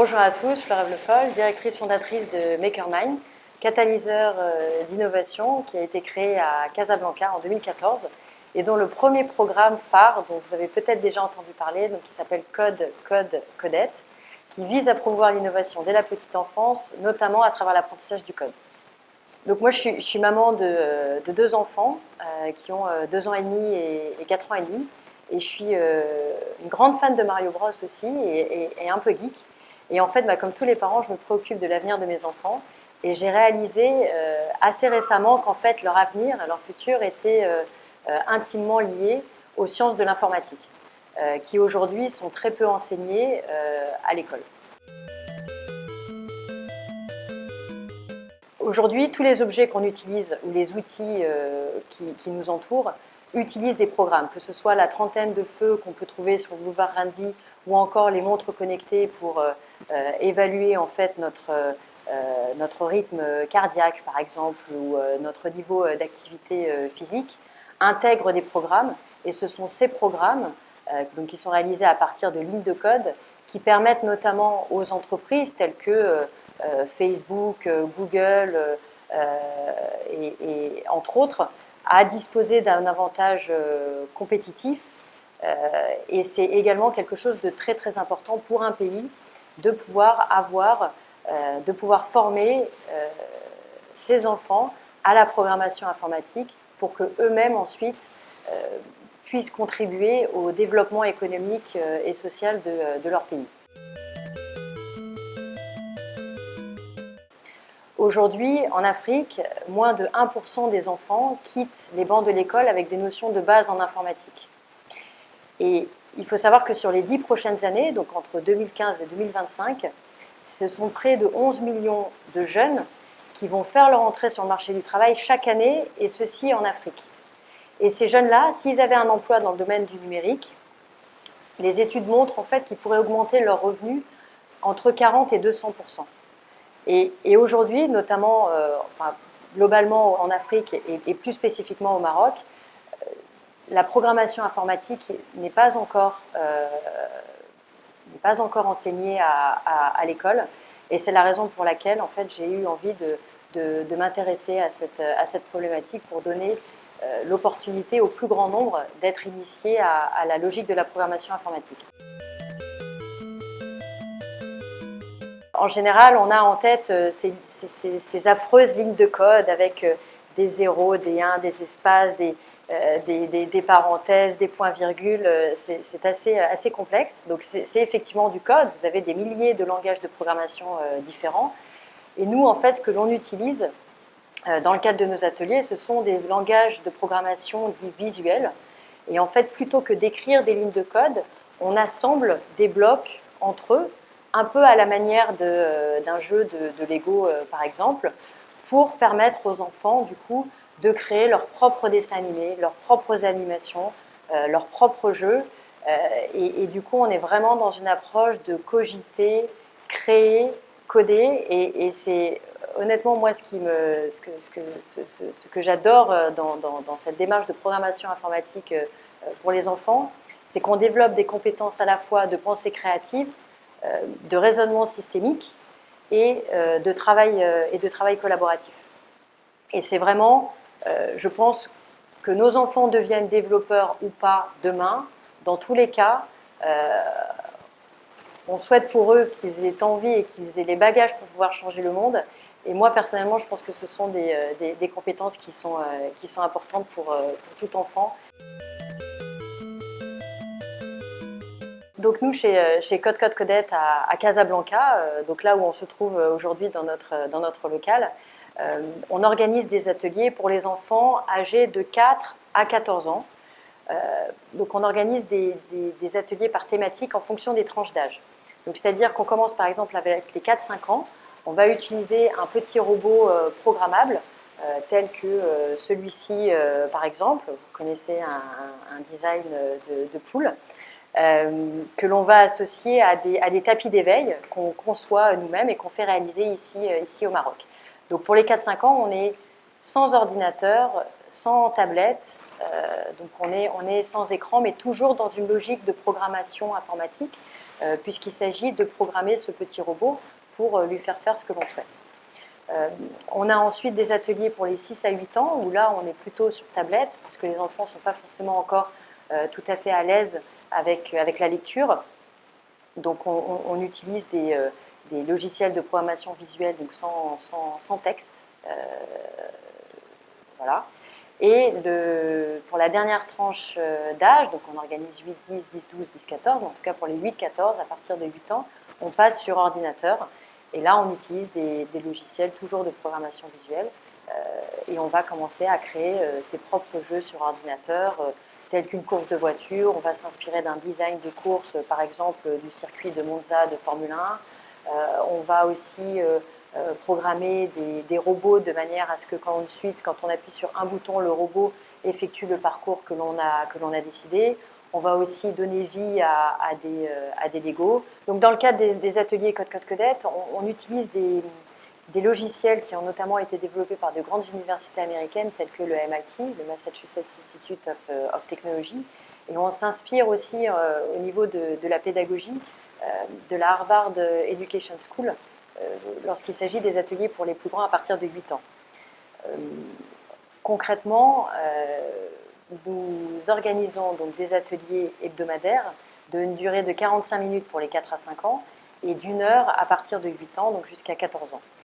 Bonjour à tous, Flora Bleufol, directrice fondatrice de MakerMind, catalyseur d'innovation qui a été créé à Casablanca en 2014 et dont le premier programme phare, dont vous avez peut-être déjà entendu parler, donc qui s'appelle Codette, qui vise à promouvoir l'innovation dès la petite enfance, notamment à travers l'apprentissage du code. Donc moi je suis maman de deux enfants qui ont 2 ans et demi et 4 ans et demi. Et je suis une grande fan de Mario Bros aussi et un peu geek. Et en fait, comme tous les parents, je me préoccupe de l'avenir de mes enfants. Et j'ai réalisé assez récemment qu'en fait, leur avenir, leur futur était intimement lié aux sciences de l'informatique, qui aujourd'hui sont très peu enseignées à l'école. Aujourd'hui, tous les objets qu'on utilise ou les outils qui nous entourent utilisent des programmes, que ce soit la trentaine de feux qu'on peut trouver sur le boulevard Randy ou encore les montres connectées pour évaluer en fait notre rythme cardiaque par exemple ou notre niveau d'activité physique, intègrent des programmes et ce sont ces programmes donc, qui sont réalisés à partir de lignes de code qui permettent notamment aux entreprises telles que Facebook, Google et entre autres, à disposer d'un avantage compétitif. Et c'est également quelque chose de très très important pour un pays de pouvoir de pouvoir former ses enfants à la programmation informatique pour qu'eux-mêmes ensuite puissent contribuer au développement économique et social de leur pays. Aujourd'hui, en Afrique, moins de 1% des enfants quittent les bancs de l'école avec des notions de base en informatique. Et il faut savoir que sur les 10 prochaines années, donc entre 2015 et 2025, ce sont près de 11 millions de jeunes qui vont faire leur entrée sur le marché du travail chaque année, et ceci en Afrique. Et ces jeunes-là, s'ils avaient un emploi dans le domaine du numérique, les études montrent en fait qu'ils pourraient augmenter leurs revenus entre 40 et 200%. Et aujourd'hui, notamment globalement en Afrique et plus spécifiquement au Maroc, la programmation informatique n'est pas encore enseignée à l'école. Et c'est la raison pour laquelle en fait, j'ai eu envie de m'intéresser à cette problématique pour donner l'opportunité au plus grand nombre d'être initié à la logique de la programmation informatique. En général, on a en tête ces affreuses lignes de code avec des zéros, des 1, des espaces, des parenthèses, des points-virgules. C'est assez complexe. Donc c'est effectivement du code. Vous avez des milliers de langages de programmation différents. Et nous, en fait, ce que l'on utilise dans le cadre de nos ateliers, ce sont des langages de programmation dits visuels. Et en fait, plutôt que d'écrire des lignes de code, on assemble des blocs entre eux, un peu à la manière d'un jeu de Lego, par exemple, pour permettre aux enfants, du coup, de créer leurs propres dessins animés, leurs propres animations, leurs propres jeux. Et du coup, on est vraiment dans une approche de cogiter, créer, coder. Et c'est honnêtement, moi, ce que j'adore dans cette démarche de programmation informatique pour les enfants, c'est qu'on développe des compétences à la fois de pensée créative, de raisonnement systémique et de travail collaboratif. Et c'est vraiment, je pense, que nos enfants deviennent développeurs ou pas demain. Dans tous les cas, on souhaite pour eux qu'ils aient envie et qu'ils aient les bagages pour pouvoir changer le monde. Et moi, personnellement, je pense que ce sont des compétences qui sont importantes pour tout enfant. Donc nous, chez Codette à Casablanca, donc là où on se trouve aujourd'hui dans notre local, on organise des ateliers pour les enfants âgés de 4 à 14 ans. Donc on organise des ateliers par thématique en fonction des tranches d'âge. Donc c'est-à-dire qu'on commence par exemple avec les 4-5 ans, on va utiliser un petit robot programmable tel que celui-ci par exemple. Vous connaissez un design de poule. Que l'on va associer à des tapis d'éveil qu'on conçoit nous-mêmes et qu'on fait réaliser ici au Maroc. Donc pour les 4-5 ans, on est sans ordinateur, sans tablette, donc on est sans écran, mais toujours dans une logique de programmation informatique. puisqu'il s'agit de programmer ce petit robot pour lui faire ce que l'on souhaite. On a ensuite des ateliers pour les 6 à 8 ans, où là, on est plutôt sur tablette, parce que les enfants ne sont pas forcément encore tout à fait à l'aise avec la lecture. Donc, on utilise des logiciels de programmation visuelle, donc sans texte. Voilà. Et pour la dernière tranche d'âge, donc on organise 8, 10, 10, 12, 10, 14, en tout cas pour les 8-14, à partir de 8 ans, on passe sur ordinateur. Et là, on utilise des logiciels toujours de programmation visuelle. Et on va commencer à créer ses propres jeux sur ordinateur, tels qu'une course de voiture. On va s'inspirer d'un design de course, par exemple du circuit de Monza de Formule 1. On va aussi programmer des robots de manière à ce que quand on appuie sur un bouton, le robot effectue le parcours que l'on a décidé. On va aussi donner vie à des Lego. Donc dans le cadre des ateliers Code-Code-Codette, on utilise des logiciels qui ont notamment été développés par de grandes universités américaines telles que le MIT, le Massachusetts Institute of Technology. Et on s'inspire aussi au niveau de la pédagogie de la Harvard Education School lorsqu'il s'agit des ateliers pour les plus grands à partir de 8 ans. Concrètement, nous organisons donc des ateliers hebdomadaires d'une durée de 45 minutes pour les 4 à 5 ans et d'1 heure à partir de 8 ans, donc jusqu'à 14 ans.